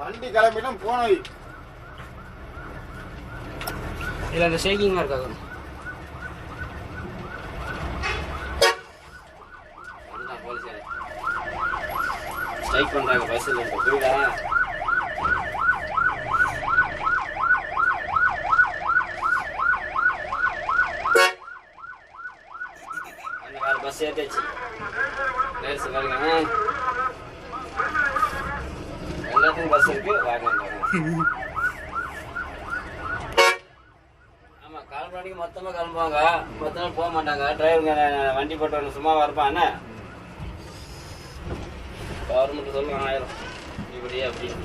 வண்டி கிளம்பிட்டோம் போனோம். இல்லை அந்த ஷேக்கிங்காக இருக்காது. போலீஸ் ஸ்ட்ரைக் பண்ணுறாங்க பஸ்ஸில் புரியுதா? அந்த வேறு பஸ் ஏற்றிச்சு ரேஸ் பாருங்க. எல்லாத்துக்கும் பஸ் இருக்கு வாங்க. ஆமாம் கிளம்புறதுக்கு மொத்தமாக கிளம்புவாங்க, மொத்தமாக போக மாட்டாங்க. டிரைவருங்க வண்டி போட்டு சும்மா இருப்பான். கவர்மெண்ட் சொல்லுவாங்க 1000 இப்படியே அப்படின்னு.